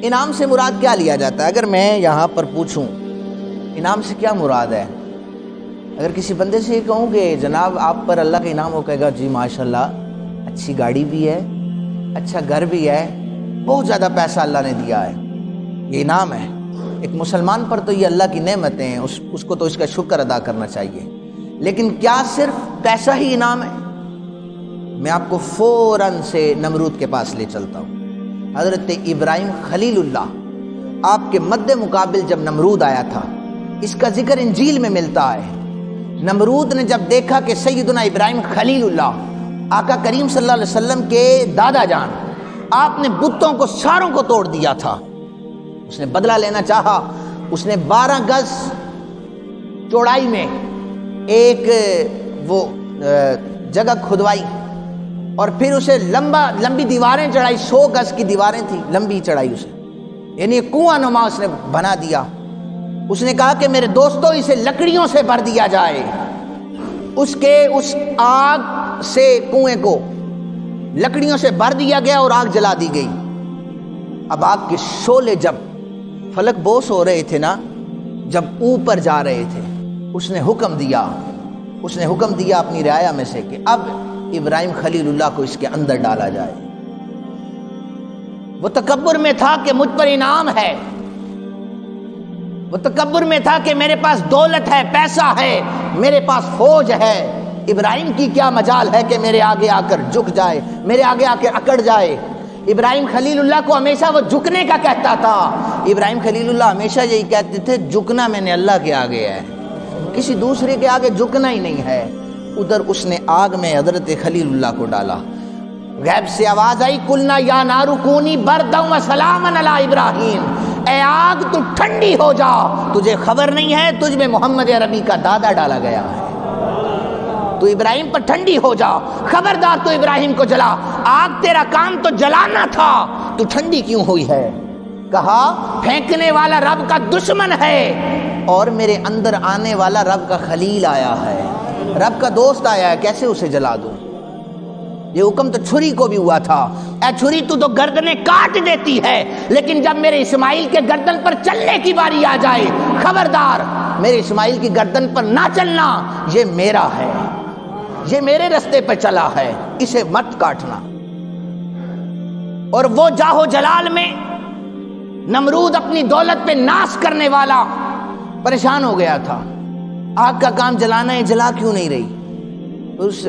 انعام سے مراد کیا لیا جاتا ہے؟ اگر میں یہاں پر پوچھوں انعام سے کیا مراد ہے، اگر کسی بندے سے یہ کہوں کہ جناب آپ پر اللہ کا انعام ہو، کہے گا جی ماشاءاللہ اچھی گاڑی بھی ہے، اچھا گھر بھی ہے، بہت زیادہ پیسہ اللہ نے دیا ہے، یہ انعام ہے۔ ایک مسلمان پر تو یہ اللہ کی نعمتیں ہیں، اس کو تو اس کا شکر ادا کرنا چاہیے۔ لیکن کیا صرف پیسہ ہی انعام ہے؟ میں آپ کو فوراً سے نمرود کے پاس لے چلتا ہوں۔ حضرت ابراہیم خلیل اللہ آپ کے مد مقابل جب نمرود آیا تھا، اس کا ذکر انجیل میں ملتا ہے۔ نمرود نے جب دیکھا کہ سیدنا ابراہیم خلیل اللہ آقا کریم صلی اللہ علیہ وسلم کے دادا جان، آپ نے بتوں کو ساروں کو توڑ دیا تھا، اس نے بدلہ لینا چاہا۔ اس نے 12 گز چوڑائی میں ایک وہ جگہ کھدوائی اور پھر اسے لمبی دیواریں چڑھائی، 100 گز کی دیواریں تھیں، لمبی چڑھائی اسے، یعنی کنواں نما اس نے بنا دیا۔ اس نے کہا کہ میرے دوستوں اسے لکڑیوں سے بھر دیا جائے۔ اس آگ سے کنویں کو لکڑیوں سے بھر دیا گیا اور آگ جلا دی گئی۔ اب آگ کے شعلے جب فلک بوس ہو رہے تھے نا، جب اوپر جا رہے تھے، اس نے حکم دیا اپنی رعایا میں سے کہ اب ابراہیم خلیل اللہ کو اس کے اندر ڈالا جائے۔ وہ تکبر میں تھا کہ مجھ پر انعام ہے، وہ تکبر میں تھا کہ میرے پاس دولت ہے، پیسہ ہے، میرے پاس فوج ہے۔ ابراہیم کی کیا مجال ہے کہ میرے آگے آ کر جھک جائے، میرے آگے آ کے اکڑ جائے۔ ابراہیم خلیل اللہ کو ہمیشہ وہ جھکنے کا کہتا تھا۔ ابراہیم خلیل اللہ ہمیشہ یہی کہتے تھے، جھکنا میں نے اللہ کے آگے ہے، کسی دوسرے کے آگے جھکنا ہی نہیں ہے۔ ادھر اس نے آگ میں حضرت خلیل اللہ کو ڈالا۔ غیب سے آواز آئی، قلنا یا نار کونی بردا و سلاما علی ابراہیم، اے آگ تو ٹھنڈی ہو جا، تجھے خبر نہیں ہے تجھ میں محمد عربی کا دادا ڈالا گیا ہے، تو ابراہیم پر ٹھنڈی ہو جا، خبردار تو ابراہیم کو جلا، آگ تیرا کام تو جلانا تھا، تو ٹھنڈی کیوں ہوئی ہے؟ کہا پھینکنے والا رب کا دشمن ہے اور میرے اندر آنے والا رب کا خلیل آیا ہے، رب کا دوست آیا ہے، کیسے اسے جلا دوں؟ یہ حکم تو چھری کو بھی ہوا تھا، اے چھری تو گردنیں کاٹ دیتی ہے، لیکن جب میرے اسماعیل کے گردن پر چلنے کی باری آ جائے، خبردار میرے اسماعیل کی گردن پر نہ چلنا، یہ میرا ہے، یہ میرے رستے پہ چلا ہے، اسے مت کاٹنا۔ اور وہ جاہو جلال میں نمرود اپنی دولت پہ ناس کرنے والا پریشان ہو گیا تھا، آگ کا کام جلانا ہے، جلا کیوں نہیں رہی؟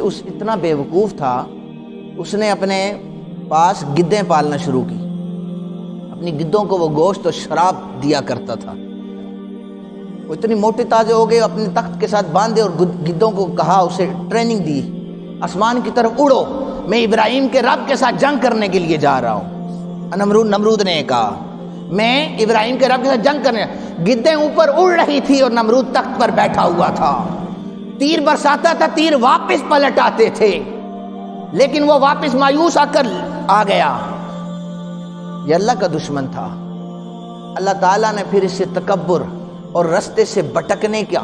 اس اتنا بیوقوف تھا، اس نے اپنے پاس گدیں پالنا شروع کی، اپنی گدوں کو وہ گوشت اور شراب دیا کرتا تھا۔ وہ اتنی موٹے تازے ہو گئے، اپنے تخت کے ساتھ باندھے اور گدوں کو کہا، اسے ٹریننگ دی، آسمان کی طرف اڑو، میں ابراہیم کے رب کے ساتھ جنگ کرنے کے لیے جا رہا ہوں۔ نمرود نے کہا میں ابراہیم کے رب کے ساتھ جنگ کرنے، گدیں اوپر اڑ رہی تھی اور نمرود تخت پر بیٹھا ہوا تھا، تیر برساتا تھا، تیر واپس پلٹ آتے تھے، لیکن وہ واپس مایوس آ کر آ گیا۔ یہ اللہ کا دشمن تھا۔ اللہ تعالیٰ نے پھر اسے تکبر اور رستے سے بھٹکنے کا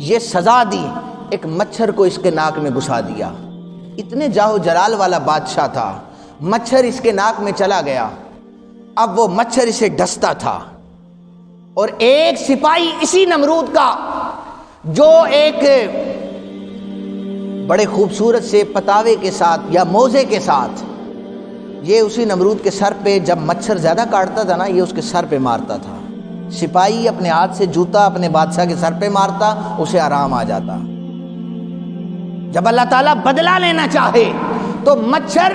یہ سزا دی، ایک مچھر کو اس کے ناک میں گھسا دیا۔ اتنے جاہو جلال والا بادشاہ تھا، مچھر اس کے ناک میں چلا گیا، اب وہ مچھر اسے ڈستا تھا، اور ایک سپاہی اسی نمرود کا جو ایک بڑے خوبصورت سے پتاوے کے ساتھ یا موزے کے ساتھ، یہ اسی نمرود کے سر پہ جب مچھر زیادہ کاٹتا تھا نا، یہ اس کے سر پہ مارتا تھا۔ سپاہی اپنے ہاتھ سے جوتا اپنے بادشاہ کے سر پہ مارتا، اسے آرام آ جاتا۔ جب اللہ تعالیٰ بدلہ لینا چاہے تو مچھر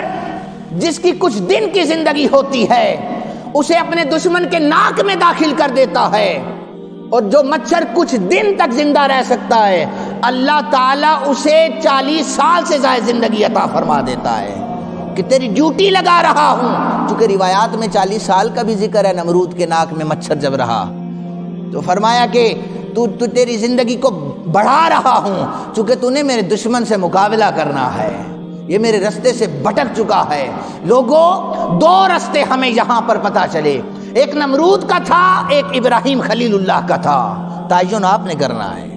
جس کی کچھ دن کی زندگی ہوتی ہے اسے اپنے دشمن کے ناک میں داخل کر دیتا ہے، اور جو مچھر کچھ دن تک زندہ رہ سکتا ہے اللہ تعالیٰ اسے 40 سال سے زائد زندگی عطا فرما دیتا ہے کہ تیری ڈیوٹی لگا رہا ہوں۔ چونکہ روایات میں 40 سال کا بھی ذکر ہے، نمرود کے ناک میں مچھر جب رہا تو فرمایا کہ تو تیری زندگی کو بڑھا رہا ہوں، چونکہ تو نے میرے دشمن سے مقابلہ کرنا ہے، یہ میرے رستے سے بھٹک چکا ہے۔ لوگوں، 2 رستے ہمیں یہاں پر پتہ چلے، ایک نمرود کا تھا، ایک ابراہیم خلیل اللہ کا تھا، تعین آپ نے کرنا ہے۔